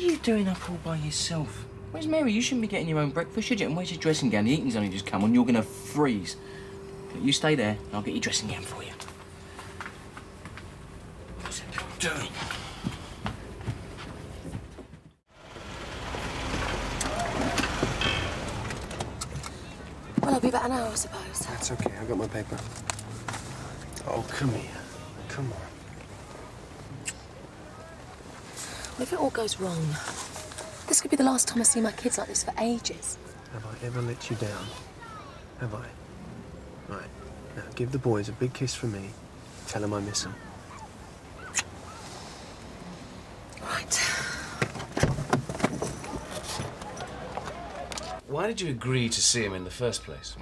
you doing up all by yourself? Where's Mary? You shouldn't be getting your own breakfast, should you? And where's your dressing gown? The eating's only just come on. You're going to freeze. You stay there, and I'll get your dressing gown for you. What's that girl doing? Well, it'll be about an hour, I suppose. That's okay. I've got my paper. Oh, come here. Come on. Well, if it all goes wrong, this could be the last time I see my kids like this for ages. Have I ever let you down? Have I? Right. Now, give the boys a big kiss from me. Tell them I miss them. Right. Why did you agree to see him in the first place?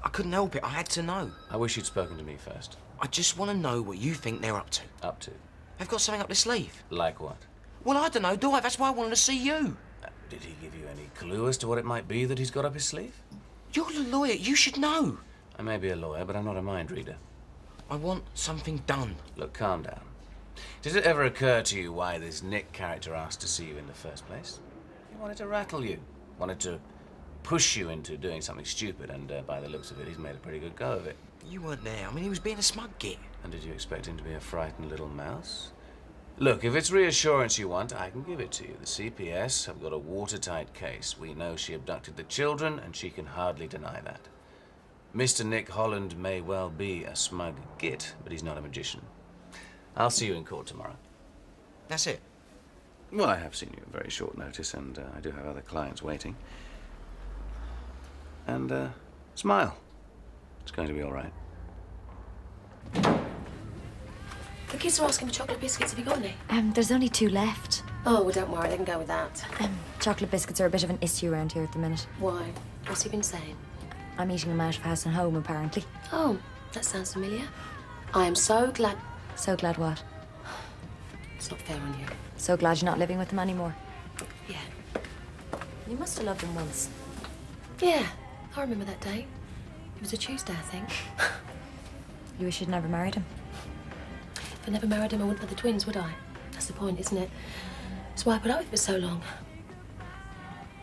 I couldn't help it. I had to know. I wish you'd spoken to me first. I just want to know what you think they're up to. Up to? They've got something up their sleeve. Like what? Well, I don't know, do I? That's why I wanted to see you. Did he give you any clue as to what it might be that he's got up his sleeve? You're a lawyer. You should know. I may be a lawyer, but I'm not a mind reader. I want something done. Look, calm down. Did it ever occur to you why this Nick character asked to see you in the first place? He wanted to rattle you. Wanted to push you into doing something stupid, and by the looks of it, he's made a pretty good go of it. You weren't there. I mean, he was being a smug git. And did you expect him to be a frightened little mouse? Look, if it's reassurance you want, I can give it to you. The CPS have got a watertight case. We know she abducted the children, and she can hardly deny that. Mr. Nick Holland may well be a smug git, but he's not a magician. I'll see you in court tomorrow. That's it? Well, I have seen you at very short notice, and I do have other clients waiting. And, smile. It's going to be all right. The kids are asking for chocolate biscuits. Have you got any? There's only 2 left. Oh, well, don't worry. They can go with that. Chocolate biscuits are a bit of an issue around here at the minute. Why? What's he been saying? I'm eating them out of house and home, apparently. Oh, that sounds familiar. I am so glad... So glad what? It's not fair on you. So glad you're not living with them anymore. Yeah. You must have loved them once. Yeah, I remember that day. It was a Tuesday, I think. You wish you'd never married him. If I never married him, I wouldn't have the twins, would I? That's the point, isn't it? That's why I put up with it for so long.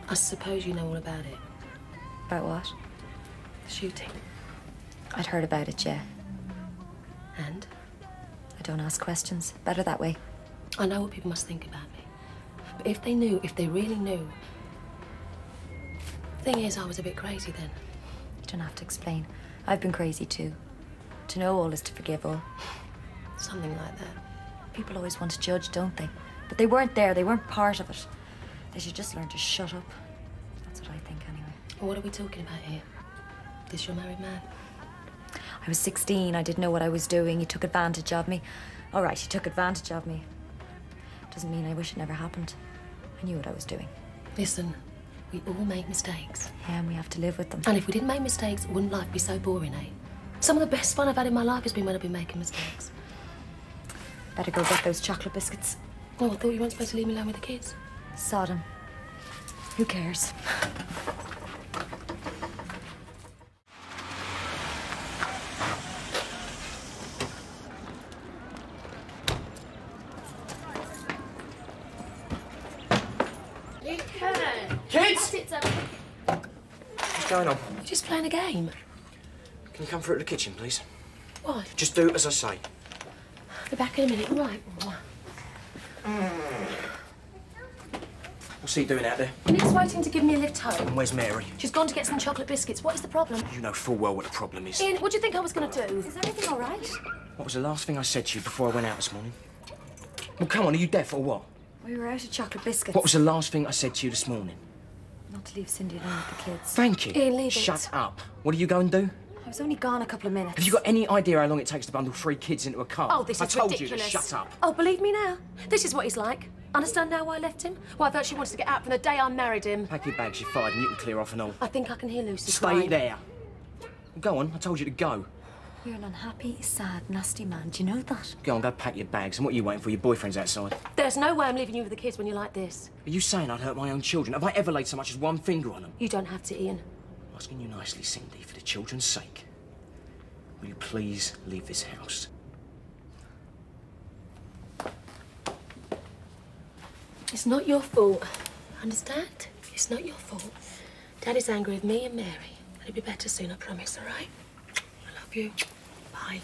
I suppose you know all about it. About what? The shooting. I'd heard about it, yeah. And? I don't ask questions. Better that way. I know what people must think about me. But if they knew, if they really knew... The thing is, I was a bit crazy then. You don't have to explain. I've been crazy too. To know all is to forgive all. Something like that. People always want to judge, don't they? But they weren't there. They weren't part of it. They should just learn to shut up. That's what I think, anyway. Well, what are we talking about here? This your married man? I was 16. I didn't know what I was doing. He took advantage of me. All right, he took advantage of me. Doesn't mean I wish it never happened. I knew what I was doing. Listen, we all make mistakes. Yeah, and we have to live with them. And if we didn't make mistakes, wouldn't life be so boring, eh? Some of the best fun I've had in my life has been when I've been making mistakes. Better go get those chocolate biscuits. Oh, I thought you weren't supposed to leave me alone with the kids. Sodom. Who cares? You can. Kids! What's going on? You're just playing a game. Can you come through to the kitchen, please? Why? Just do as I say. Be back in a minute, right? What's he doing out there? Nick's waiting to give me a lift home. And where's Mary? She's gone to get some chocolate biscuits. What is the problem? You know full well what the problem is. Ian, what do you think I was going to do? Is everything all right? What was the last thing I said to you before I went out this morning? Well, come on, are you deaf or what? We were out of chocolate biscuits. What was the last thing I said to you this morning? Not to leave Cindy alone with the kids. Thank you. Ian, leave it. Shut up. What are you going to do? I was only gone a couple of minutes. Have you got any idea how long it takes to bundle 3 kids into a car? Oh, this is I told ridiculous. you to shut up. Oh, believe me now. This is what he's like. Understand now why I left him? Why I felt she wanted to get out from the day I married him. Pack your bags, you're fired, and you can clear off and all. I think I can hear Lucy Stay crying. there. Go on, I told you to go. You're an unhappy, sad, nasty man. Do you know that? Go on, go pack your bags. And what are you waiting for? Your boyfriend's outside. There's no way I'm leaving you with the kids when you're like this. Are you saying I'd hurt my own children? Have I ever laid so much as one finger on them? You don't have to, Ian. I'm asking you nicely, Cindy, for the children's sake. Will you please leave this house? It's not your fault. Understand? It's not your fault. Daddy's angry with me and Mary. It'll be better soon, I promise, all right? I love you. Bye.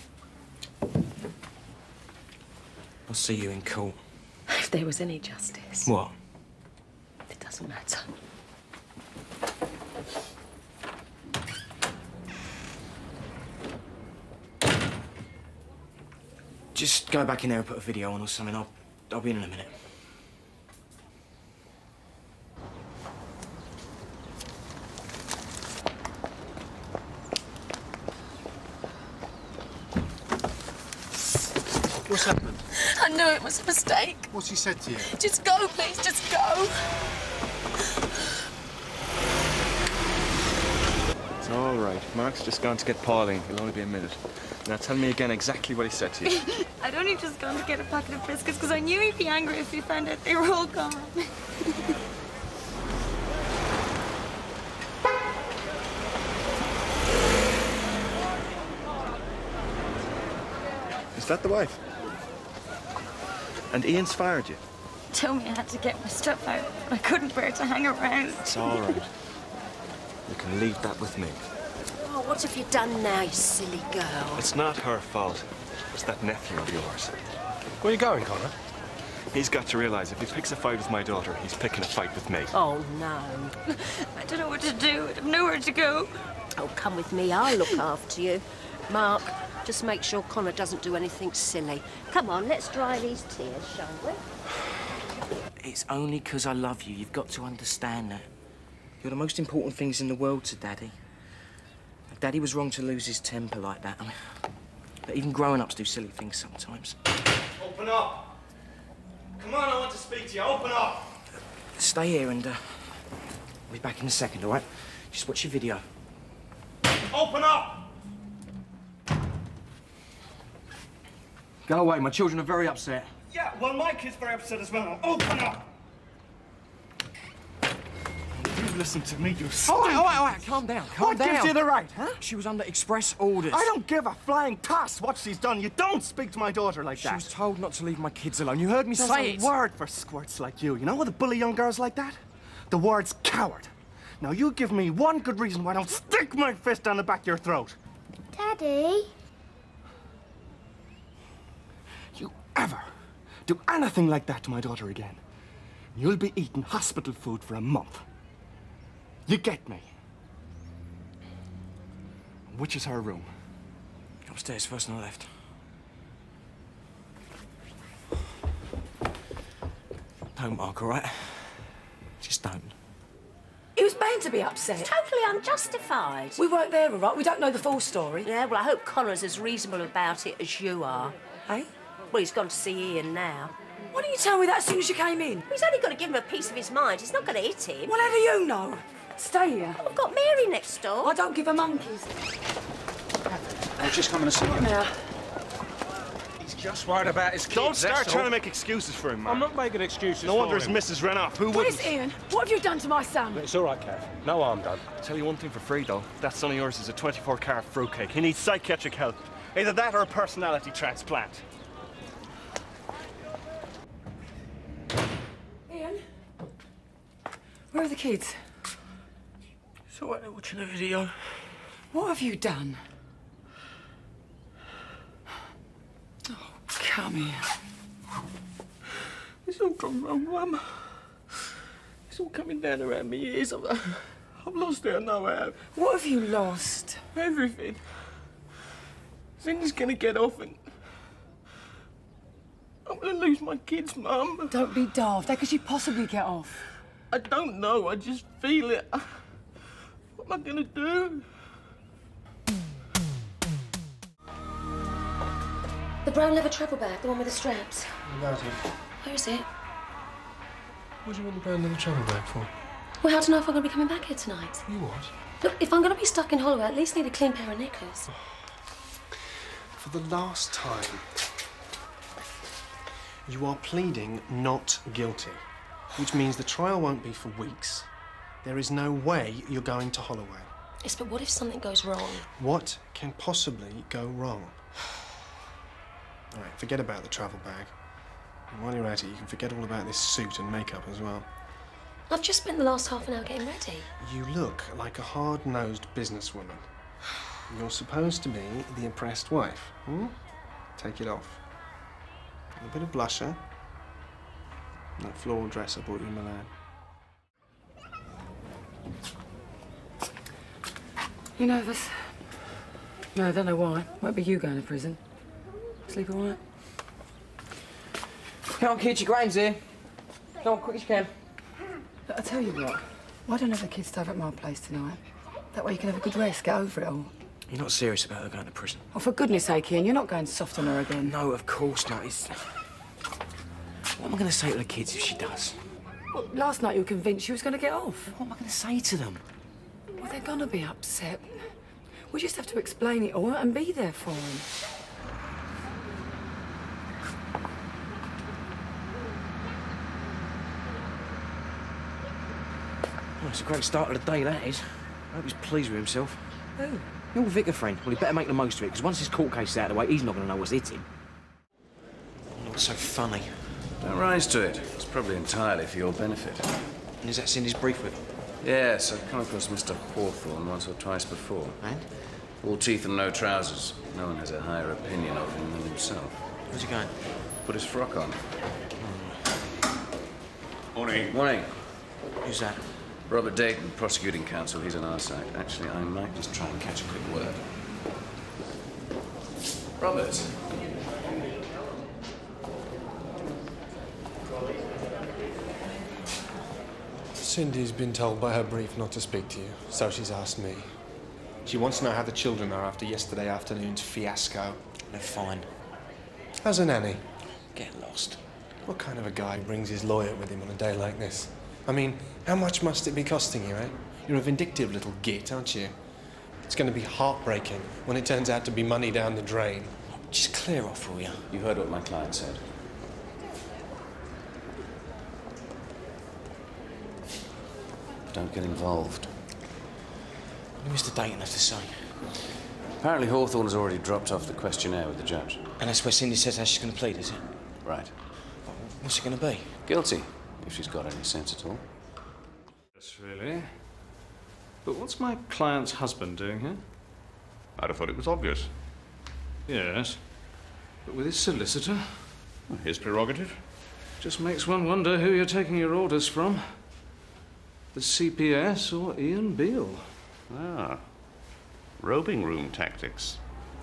I'll see you in court. If there was any justice. What? It doesn't matter. Just go back in there and put a video on or something. I'll be in a minute. What's happened? I knew it was a mistake. What's he said to you? Just go, please, just go. It's all right. Mark's just gone to get Pauline. He'll only be a minute. Now tell me again exactly what he said to you. I'd only just gone to get a packet of biscuits because I knew he'd be angry if he found out they were all gone. Is that the wife? And Ian's fired you? Told me I had to get my stuff out, but I couldn't bear to hang around. It's all right. You can leave that with me. Oh, what have you done now, you silly girl? It's not her fault. It's that nephew of yours. Where are you going, Connor? He's got to realise if he picks a fight with my daughter, he's picking a fight with me. Oh, no. I don't know what to do. I have nowhere to go. Oh, come with me. I'll look after you. Mark, just make sure Connor doesn't do anything silly. Come on, let's dry these tears, shall we? It's only 'cause I love you. You've got to understand that. You're the most important things in the world to Daddy. Daddy was wrong to lose his temper like that. I mean, but even grown-ups do silly things sometimes. Open up! Come on, I want to speak to you. Open up! Stay here and I'll be back in a second, all right? Just watch your video. Open up! Go away. My children are very upset. Yeah, well, my kid's very upset as well. Now, open up! You listen to me, you All right, Calm down, calm down. What gives you the right, huh? She was under express orders. I don't give a flying toss what she's done. You don't speak to my daughter like She that. was told not to leave my kids alone. You heard me There's say a it. word for squirts like you. You know what to bully young girls like that? The word's coward. Now, you give me one good reason why I don't stick my fist down the back of your throat. Daddy? You ever do anything like that to my daughter again, you'll be eating hospital food for a month. You get me? Which is her room? Upstairs, first on the left. Don't, Mark, all right? Just don't. He was bound to be upset. Totally unjustified. We weren't there, all right? We don't know the full story. Yeah, well, I hope Connor's as reasonable about it as you are. Eh? Well, he's gone to see Ian now. Why didn't you tell me that as soon as you came in? He's only got to give him a piece of his mind. He's not going to hit him. Well, how do you know? Stay here. I've got Mary next door. I don't give a monkeys. I was just coming to see you. Now, He's just worried about his kids. Don't start that's trying all. to make excuses for him, man. I'm not making excuses No for wonder his him. missus ran off. Who where's wouldn't? Ian? What have you done to my son? It's all right, Kath. No harm done. I'll tell you one thing for free, though. That son of yours is a 24-carat fruitcake. He needs psychiatric help. Either that or a personality transplant. Ian? Where are the kids? So they're watching a video. What have you done? Oh, come here. It's all gone wrong, Mum. It's all coming down around me ears. I've lost it, I know I have. What have you lost? Everything. Cindy's gonna get off and... I'm gonna lose my kids, Mum. Don't be daft. How could she possibly get off? I don't know, I just feel it. What am I gonna do? The brown leather travel bag, the one with the straps. About it. Where is it? What do you want the brown leather travel bag for? Well, how to know if I'm going to be coming back here tonight? You what? Look, if I'm going to be stuck in Holloway, I at least need a clean pair of knickers. For the last time, you are pleading not guilty, which means the trial won't be for weeks. There is no way you're going to Holloway. Yes, but what if something goes wrong? What can possibly go wrong? All right, forget about the travel bag. And while you're at it, you can forget all about this suit and makeup as well. I've just spent the last half an hour getting ready. You look like a hard-nosed businesswoman. You're supposed to be the impressed wife. Take it off. And a bit of blusher. And that floral dress I bought you in Milan. You nervous? No, I don't know why. Might be you going to prison. Sleep all right? Come on, kids, your grain's here. Come on, quick as you can. But I tell you what, why don't have the kids stay over at my place tonight? That way you can have a good rest, get over it all. You're not serious about her going to prison? Oh, for goodness sake, Ian, you're not going soft on her again. No, of course not. What am I going to say to the kids if she does? Well, last night you were convinced she was going to get off. What am I going to say to them? Well, they're going to be upset. We just have to explain it all and be there for them. Well, it's a great start of the day, that is. I hope he's pleased with himself. Who? Your vicar friend. Well, he better make the most of it, because once his court case is out of the way, he's not going to know what's hit him. What's so funny? Don't rise to it. It's probably entirely for your benefit. And is that Cindy's brief with him? Yes, I've come across Mr. Hawthorne once or twice before. And? All teeth and no trousers. No one has a higher opinion of him than himself. Where's he going? Put his frock on. Morning. Morning. Who's that? Robert Dayton, prosecuting counsel. He's on our side. Actually, I might just try and catch a quick word. Robert. Cindy's been told by her brief not to speak to you, so she's asked me. She wants to know how the children are after yesterday afternoon's fiasco. They're fine. How's a nanny? Get lost. What kind of a guy brings his lawyer with him on a day like this? I mean, how much must it be costing you, eh? You're a vindictive little git, aren't you? It's going to be heartbreaking when it turns out to be money down the drain. Just clear off, will you? You heard what my client said. Don't get involved. What does Mr. Dayton have to say? Apparently Hawthorne has already dropped off the questionnaire with the judge. And that's where Cindy says how she's going to plead, is it? Right. What's it going to be? Guilty, if she's got any sense at all. Yes, really. But what's my client's husband doing here? I'd have thought it was obvious. Yes. But with his solicitor? Well, his prerogative. Just makes one wonder who you're taking your orders from. The CPS or Ian Beale? Ah. Robing room tactics.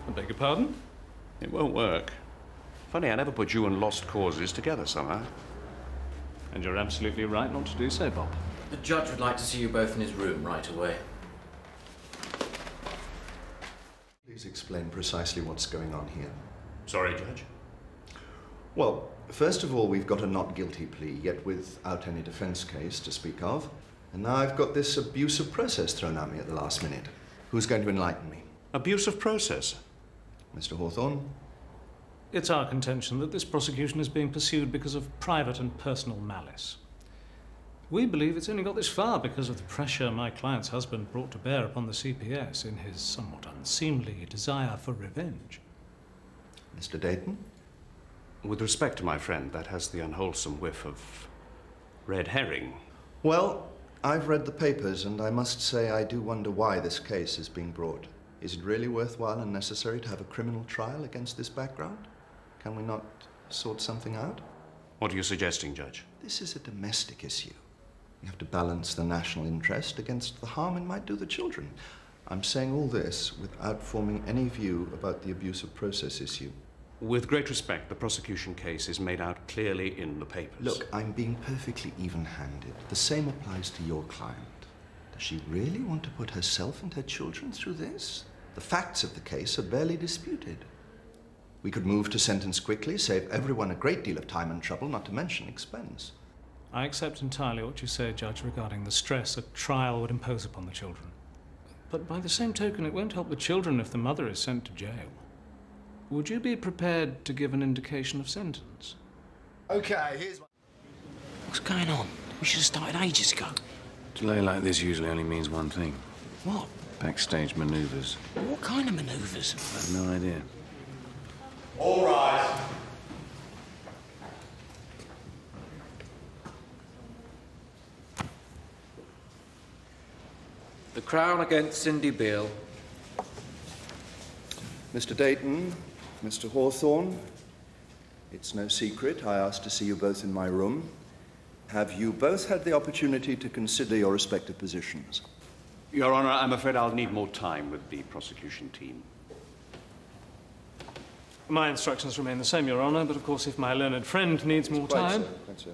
I beg your pardon? It won't work. Funny, I never put you and lost causes together somehow. And you're absolutely right not to do so, Bob. The judge would like to see you both in his room right away. Please explain precisely what's going on here. Sorry, Judge. Well, first of all, we've got a not guilty plea, yet without any defense case to speak of. And now I've got this abuse of process thrown at me at the last minute. Who's going to enlighten me? Abuse of process? Mr. Hawthorne? It's our contention that this prosecution is being pursued because of private and personal malice. We believe it's only got this far because of the pressure my client's husband brought to bear upon the CPS in his somewhat unseemly desire for revenge. Mr. Dayton? With respect to my friend, that has the unwholesome whiff of red herring. Well, I've read the papers, and I must say I do wonder why this case is being brought. Is it really worthwhile and necessary to have a criminal trial against this background? Can we not sort something out? What are you suggesting, Judge? This is a domestic issue. You have to balance the national interest against the harm it might do the children. I'm saying all this without forming any view about the abuse of process issue. With great respect, the prosecution case is made out clearly in the papers. Look, I'm being perfectly even-handed. The same applies to your client. Does she really want to put herself and her children through this? The facts of the case are barely disputed. We could move to sentence quickly, save everyone a great deal of time and trouble, not to mention expense. I accept entirely what you say, Judge, regarding the stress a trial would impose upon the children. But by the same token, it won't help the children if the mother is sent to jail. Would you be prepared to give an indication of sentence? Okay, here's my... What's going on? We should have started ages ago. Delay like this usually only means one thing. What? Backstage maneuvers. What kind of maneuvers? I have no idea. All rise. The Crown against Cindy Beale. Mr. Dayton, Mr. Hawthorne, it's no secret I asked to see you both in my room. Have you both had the opportunity to consider your respective positions? Your Honor, I'm afraid I'll need more time with the prosecution team. My instructions remain the same, Your Honor, but of course if my learned friend needs more time... Quite so.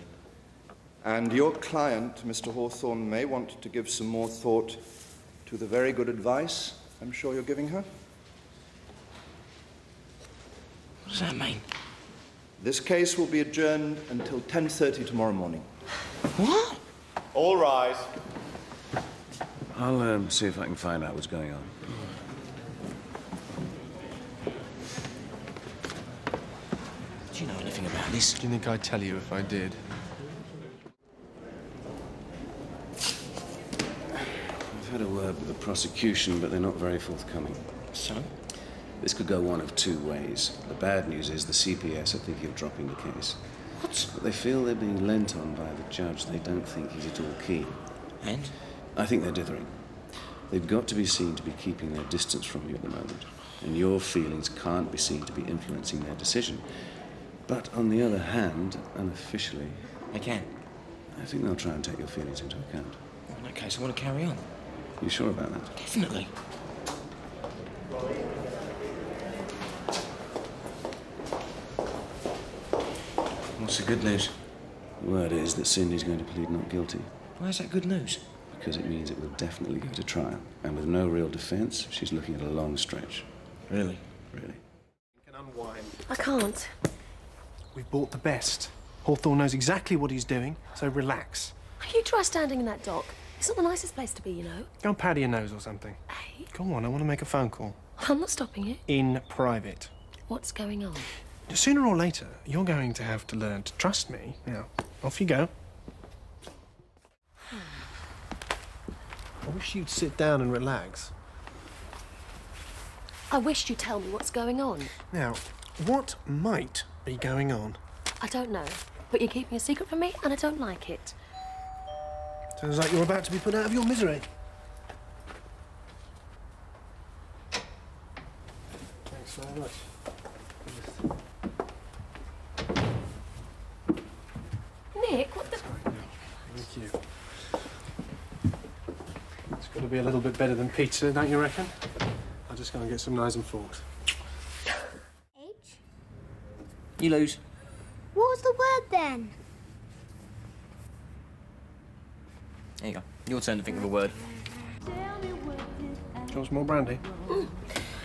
And your client, Mr. Hawthorne, may want to give some more thought to the very good advice I'm sure you're giving her. What does that mean? This case will be adjourned until 10:30 tomorrow morning. What? All rise. I'll see if I can find out what's going on. Do you know anything about this? Do you think I'd tell you if I did? I've had a word with the prosecution, but they're not very forthcoming. So? This could go one of two ways. The bad news is the CPS are thinking of dropping the case. What? But they feel they're being lent on by the judge. They don't think he's at all keen. And? I think they're dithering. They've got to be seen to be keeping their distance from you at the moment. And your feelings can't be seen to be influencing their decision. But on the other hand, unofficially... They can? I think they'll try and take your feelings into account. Well, in that case, I want to carry on. You sure about that? Definitely. What's the good news? The word is that Cindy's going to plead not guilty. Why is that good news? Because it means it will definitely go to trial. And with no real defence, she's looking at a long stretch. Really? Really. You can unwind. I can't. We've bought the best. Hawthorne knows exactly what he's doing, so relax. You try standing in that dock. It's not the nicest place to be, you know. Go and powder your nose or something. Hey. Go on, I want to make a phone call. I'm not stopping you. In private. What's going on? Sooner or later, you're going to have to learn to trust me. Now, off you go. I wish you'd sit down and relax. I wish you'd tell me what's going on. Now, what might be going on? I don't know, but you're keeping a secret from me, and I don't like it. Sounds like you're about to be put out of your misery. Thanks very much. Nick, what the... Thank you. It's got to be a little bit better than pizza, don't you reckon? I'll just go and get some knives and forks. H? You lose. What was the word then? There you go. Your turn to think of a word. Do you want some more brandy?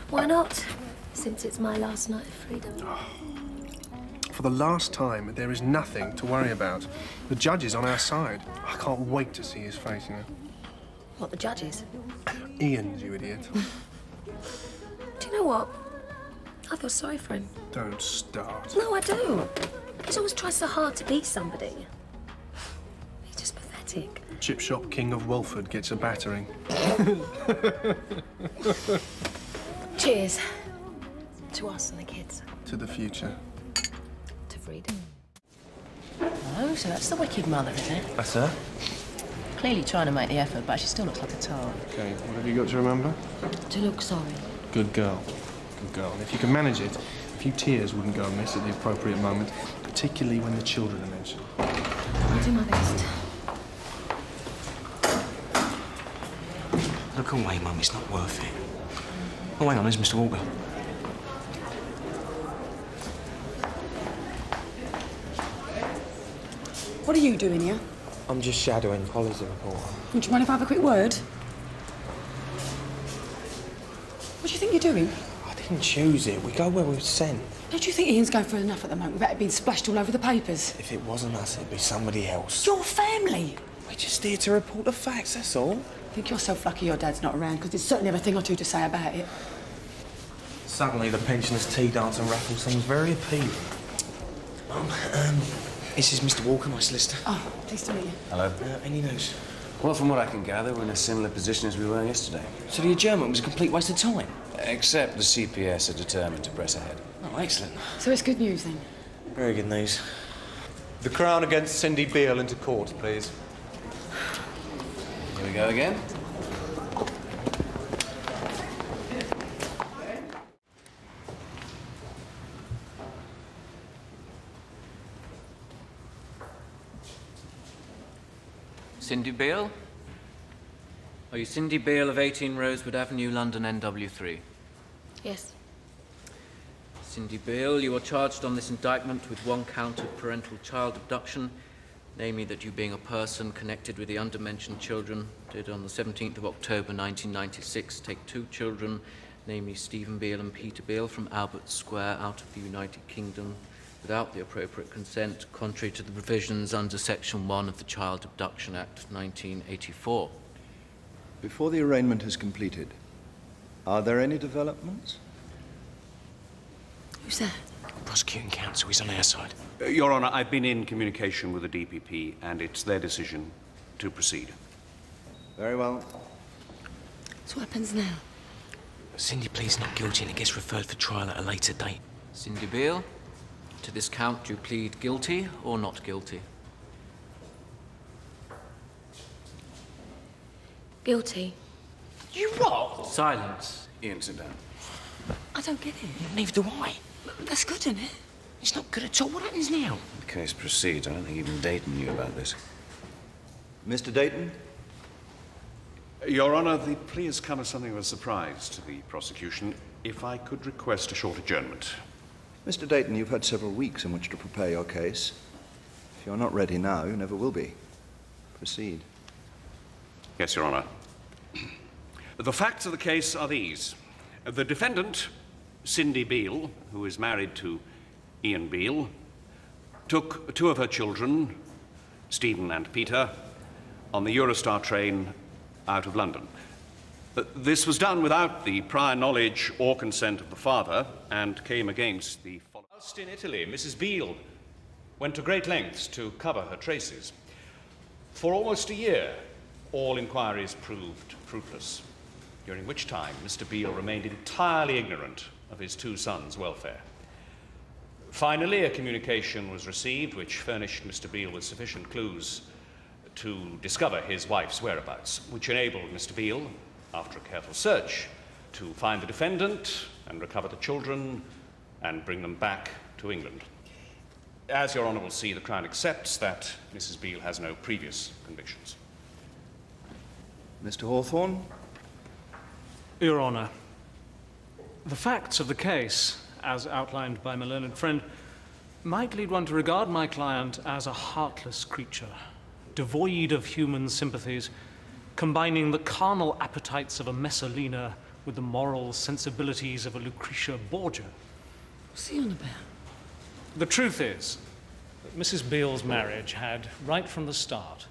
Why not? Since it's my last night of freedom. For the last time, there is nothing to worry about. The judge is on our side. I can't wait to see his face, you know. What, the judges? Ian's, you idiot. Do you know what? I feel sorry for him. Don't start. No, I do. He's always tried so hard to beat somebody. He's just pathetic. Chip shop king of Walford gets a battering. Cheers. To us and the kids. To the future. To freedom. Oh, so that's the wicked mother, is it? That's her. Clearly trying to make the effort, but she still looks like a tart. Okay, what have you got to remember? To look sorry. Good girl. Good girl. And if you can manage it, a few tears wouldn't go amiss at the appropriate moment, particularly when the children are mentioned. I'll do my best. Look away, Mum. It's not worth it. Oh, hang on. There's Mr. Walker. What are you doing here? I'm just shadowing Holly's report. Would you mind if I have a quick word? What do you think you're doing? I didn't choose it. We go where we were sent. Don't you think Ian's going for enough at the moment without it being splashed all over the papers? If it wasn't us, it'd be somebody else. Your family! We're just here to report the facts, that's all. Think yourself lucky your dad's not around, because there's certainly have a thing or two to say about it. Suddenly the pensioners' tea dance and raffle seems very appealing. This is Mr. Walker, my solicitor. Oh, pleased to meet you. Hello. Any news? Well, from what I can gather, we're in a similar position as we were yesterday. So the adjournment was a complete waste of time? Except the CPS are determined to press ahead. Oh, excellent. So it's good news, then? Very good news. The Crown against Cindy Beale into court, please. Here we go again. Cindy Beale? Are you Cindy Beale of 18 Rosewood Avenue, London, NW3? Yes. Cindy Beale, you are charged on this indictment with one count of parental child abduction, namely that you, being a person connected with the undermentioned children, did on the 17th of October 1996 take 2 children, namely Stephen Beale and Peter Beale, from Albert Square out of the United Kingdom without the appropriate consent, contrary to the provisions under Section 1 of the Child Abduction Act 1984. Before the arraignment is completed, are there any developments? Who's that? Prosecuting counsel, he's on our side. Your Honor, I've been in communication with the DPP, and it's their decision to proceed. Very well. So what happens now? Cindy pleads not guilty and it gets referred for trial at a later date. Cindy Beale, to this count, do you plead guilty or not guilty? Guilty. You what? Silence. Ian, sit down. I don't get it. Neither do I. That's good, isn't it? It's not good at all. What happens now? The case proceeds. I don't think even Dayton knew about this. Mr. Dayton? Your Honor, the plea has come as something of a surprise to the prosecution. If I could request a short adjournment. Mr. Dayton, you've had several weeks in which to prepare your case. If you're not ready now, you never will be. Proceed. Yes, Your Honor. The facts of the case are these. The defendant, Cindy Beale, who is married to Ian Beale, took 2 of her children, Stephen and Peter, on the Eurostar train out of London. This was done without the prior knowledge or consent of the father and came against the... Whilst in Italy, Mrs. Beale went to great lengths to cover her traces. For almost a year, all inquiries proved fruitless, during which time Mr. Beale remained entirely ignorant of his 2 sons' welfare. Finally, a communication was received which furnished Mr. Beale with sufficient clues to discover his wife's whereabouts, which enabled Mr. Beale, after a careful search, to find the defendant and recover the children and bring them back to England. As Your Honour will see, the Crown accepts that Mrs. Beale has no previous convictions. Mr. Hawthorne? Your Honour, the facts of the case, as outlined by my learned friend, might lead one to regard my client as a heartless creature, devoid of human sympathies, combining the carnal appetites of a Messalina with the moral sensibilities of a Lucretia Borgia. What's he on about? The truth is that Mrs. Beale's marriage had, right from the start,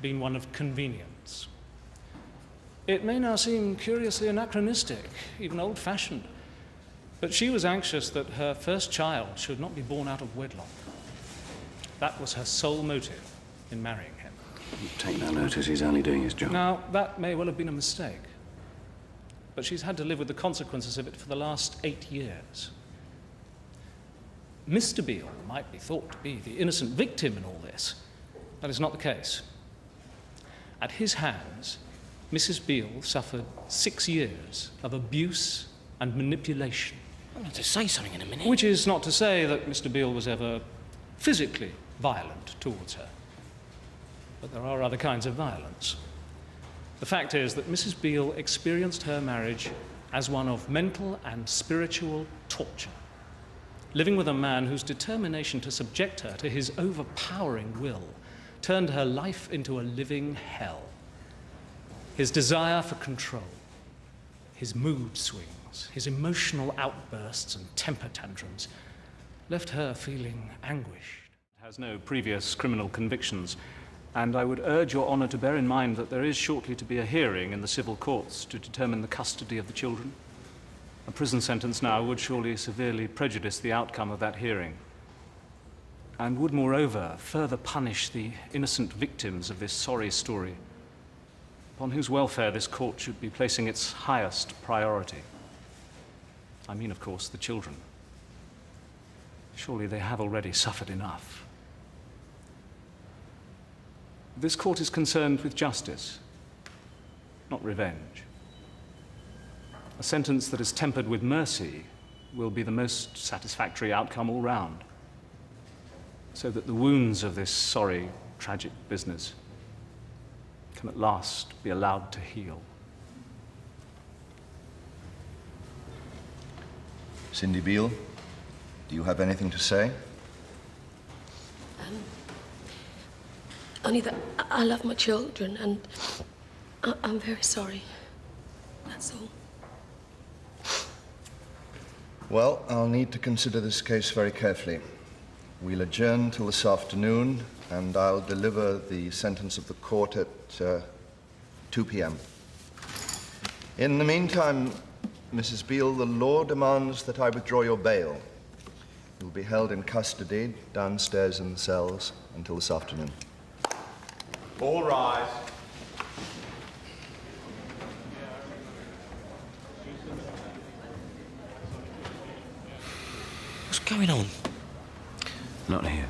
been one of convenience. It may now seem curiously anachronistic, even old-fashioned, but she was anxious that her first child should not be born out of wedlock. That was her sole motive in marrying him. Take no notice, he's only doing his job. Now, that may well have been a mistake, but she's had to live with the consequences of it for the last 8 years. Mr. Beale might be thought to be the innocent victim in all this. That is not the case. At his hands, Mrs. Beale suffered 6 years of abuse and manipulation. I'm going to say something in a minute. Which is not to say that Mr. Beale was ever physically violent towards her. But there are other kinds of violence. The fact is that Mrs. Beale experienced her marriage as one of mental and spiritual torture, living with a man whose determination to subject her to his overpowering will turned her life into a living hell. His desire for control, his mood swings, his emotional outbursts and temper tantrums left her feeling anguished. Has no previous criminal convictions, and I would urge Your Honour to bear in mind that there is shortly to be a hearing in the civil courts to determine the custody of the children. A prison sentence now would surely severely prejudice the outcome of that hearing, and would, moreover, further punish the innocent victims of this sorry story, upon whose welfare this court should be placing its highest priority. I mean, of course, the children. Surely they have already suffered enough. This court is concerned with justice, not revenge. A sentence that is tempered with mercy will be the most satisfactory outcome all round, so that the wounds of this sorry, tragic business can at last be allowed to heal. Cindy Beale, do you have anything to say? Only that I love my children, and I'm very sorry. That's all. Well, I'll need to consider this case very carefully. We'll adjourn till this afternoon, and I'll deliver the sentence of the court at 2 p.m. In the meantime, Mrs. Beale, the law demands that I withdraw your bail. You'll be held in custody downstairs in the cells until this afternoon. All rise. What's going on? Not here.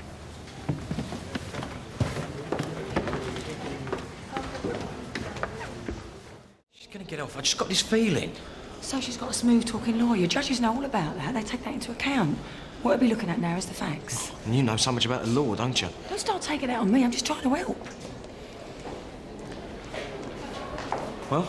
She's gonna get off. I just got this feeling. So she's got a smooth-talking lawyer. Judges know all about that. They take that into account. What we'll be looking at now is the facts. And you know so much about the law, don't you? Don't start taking it on me. I'm just trying to help. Well,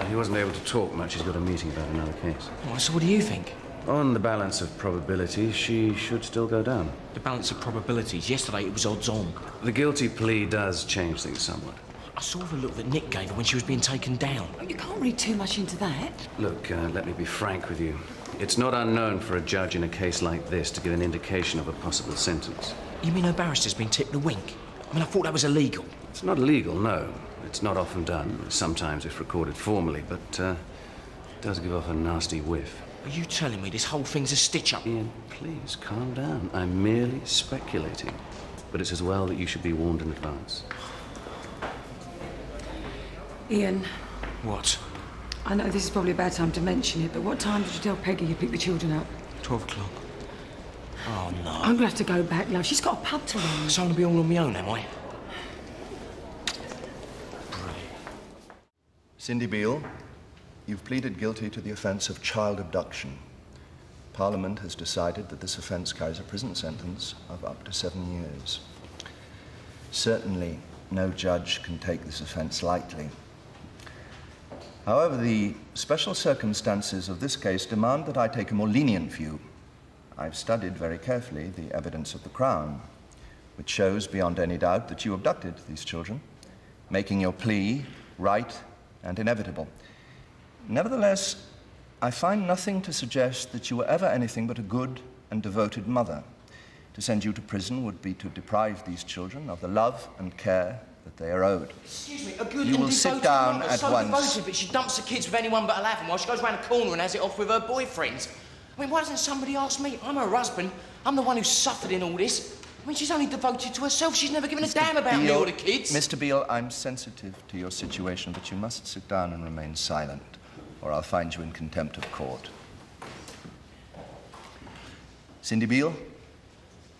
he wasn't able to talk much. He's got a meeting about another case. Oh, so what do you think? On the balance of probability, she should still go down. The balance of probabilities. Yesterday it was odds on. The guilty plea does change things somewhat. I saw the look that Nick gave her when she was being taken down. You can't read too much into that. Look, let me be frank with you. It's not unknown for a judge in a case like this to give an indication of a possible sentence. You mean her barrister's been tipped the wink? I mean, I thought that was illegal. It's not illegal, no. It's not often done. Sometimes if recorded formally, but it does give off a nasty whiff. Are you telling me this whole thing's a stitch-up? Ian, please, calm down. I'm merely speculating. But it's as well that you should be warned in advance. Ian. What? I know this is probably a bad time to mention it, but what time did you tell Peggy you picked the children up? 12 o'clock. Oh, no. I'm gonna have to go back, love. She's got a pub to run. So I'm gonna be all on my own, am I? Cindy Beale, you've pleaded guilty to the offence of child abduction. Parliament has decided that this offence carries a prison sentence of up to 7 years. Certainly, no judge can take this offence lightly. However, the special circumstances of this case demand that I take a more lenient view. I've studied very carefully the evidence of the Crown, which shows beyond any doubt that you abducted these children, making your plea right and inevitable. Nevertheless, I find nothing to suggest that you were ever anything but a good and devoted mother. To send you to prison would be to deprive these children of the love and care that they are owed. Excuse me, a good You and will sit devoted down mother, at so once. devoted, but she dumps the kids with anyone but 11 while she goes round the corner and has it off with her boyfriends. I mean, why doesn't somebody ask me? I'm her husband. I'm the one who's suffered in all this. I mean, she's only devoted to herself. She's never given a damn about me or the kids. Mr. Beale, I'm sensitive to your situation, but you must sit down and remain silent, or I'll find you in contempt of court. Cindy Beale,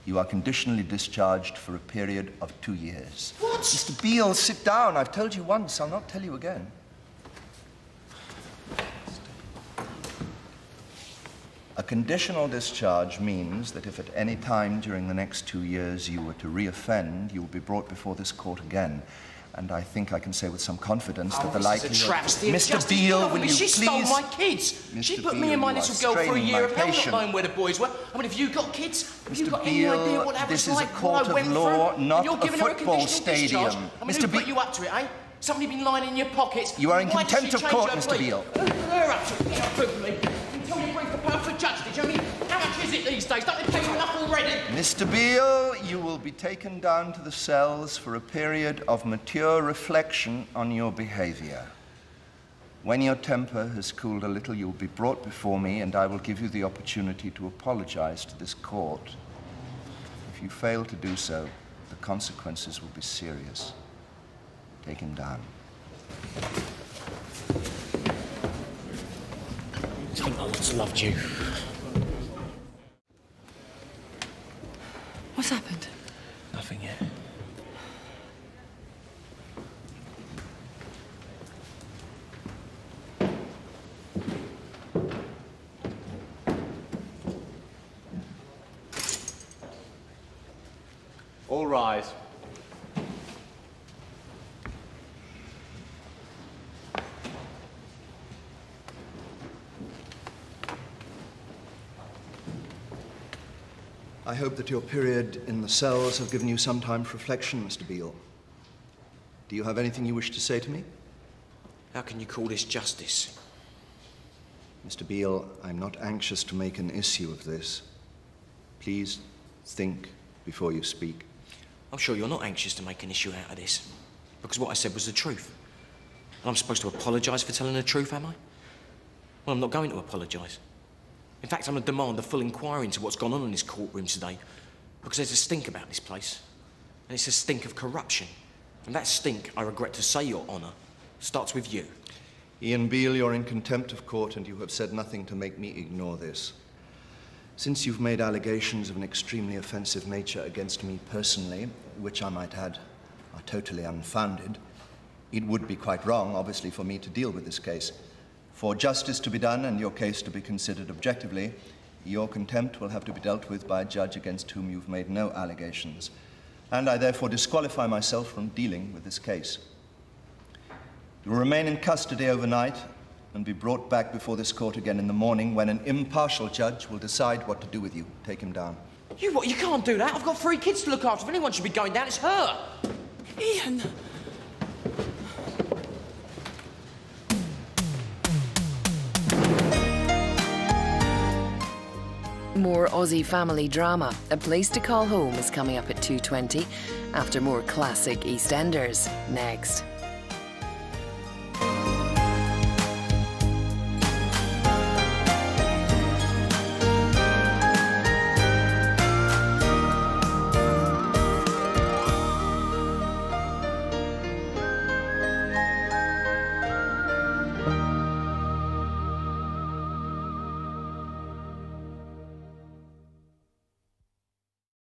you are conditionally discharged for a period of 2 years. What? Mr. Beale, sit down. I've told you once. I'll not tell you again. A conditional discharge means that if at any time during the next 2 years you were to reoffend, you will be brought before this court again. And I think I can say with some confidence that the likelihood... This is a travesty. Mr. Beale, will you she please... stole my kids. Mr. She put me Beale, and my you are little girl for a straining year my of hell not patience. knowing where the boys were. I mean, have you got kids? Have you Mr. got any idea Beale, what that this was is a like? court what I of went law, through? not And you're a giving her football conditional discharge? stadium. I mean, Mr. who Beale- put you up to it, eh? Somebody been lying in your pockets? You are in Why did contempt she of change court, her Mr. plea? Beale. Her up to it. Prove me. Tell me brief the power for judge, did you? I mean, how much is it these days? Don't they pay you enough already? Mr. Beale, you will be taken down to the cells for a period of mature reflection on your behavior. When your temper has cooled a little, you will be brought before me, and I will give you the opportunity to apologize to this court. If you fail to do so, the consequences will be serious. Take him down. I think I once loved you. What's happened? Nothing yet. All rise. I hope that your period in the cells have given you some time for reflection, Mr. Beale. Do you have anything you wish to say to me? How can you call this justice? Mr. Beale, I'm not anxious to make an issue of this. Please think before you speak. I'm sure you're not anxious to make an issue out of this, because what I said was the truth. And I'm supposed to apologise for telling the truth, am I? Well, I'm not going to apologise. In fact, I'm going to demand a full inquiry into what's gone on in this courtroom today, because there's a stink about this place, and it's a stink of corruption. And that stink, I regret to say, Your Honour, starts with you. Ian Beale, you're in contempt of court, and you have said nothing to make me ignore this. Since you've made allegations of an extremely offensive nature against me personally, which I might add are totally unfounded, it would be quite wrong, obviously, for me to deal with this case. For justice to be done and your case to be considered objectively, your contempt will have to be dealt with by a judge against whom you've made no allegations. And I therefore disqualify myself from dealing with this case. You will remain in custody overnight and be brought back before this court again in the morning when an impartial judge will decide what to do with you. Take him down. You what? You can't do that. I've got 3 kids to look after. If anyone should be going down, it's her. Ian! More Aussie family drama, A Place to Call Home, is coming up at 2:20 after more classic EastEnders next.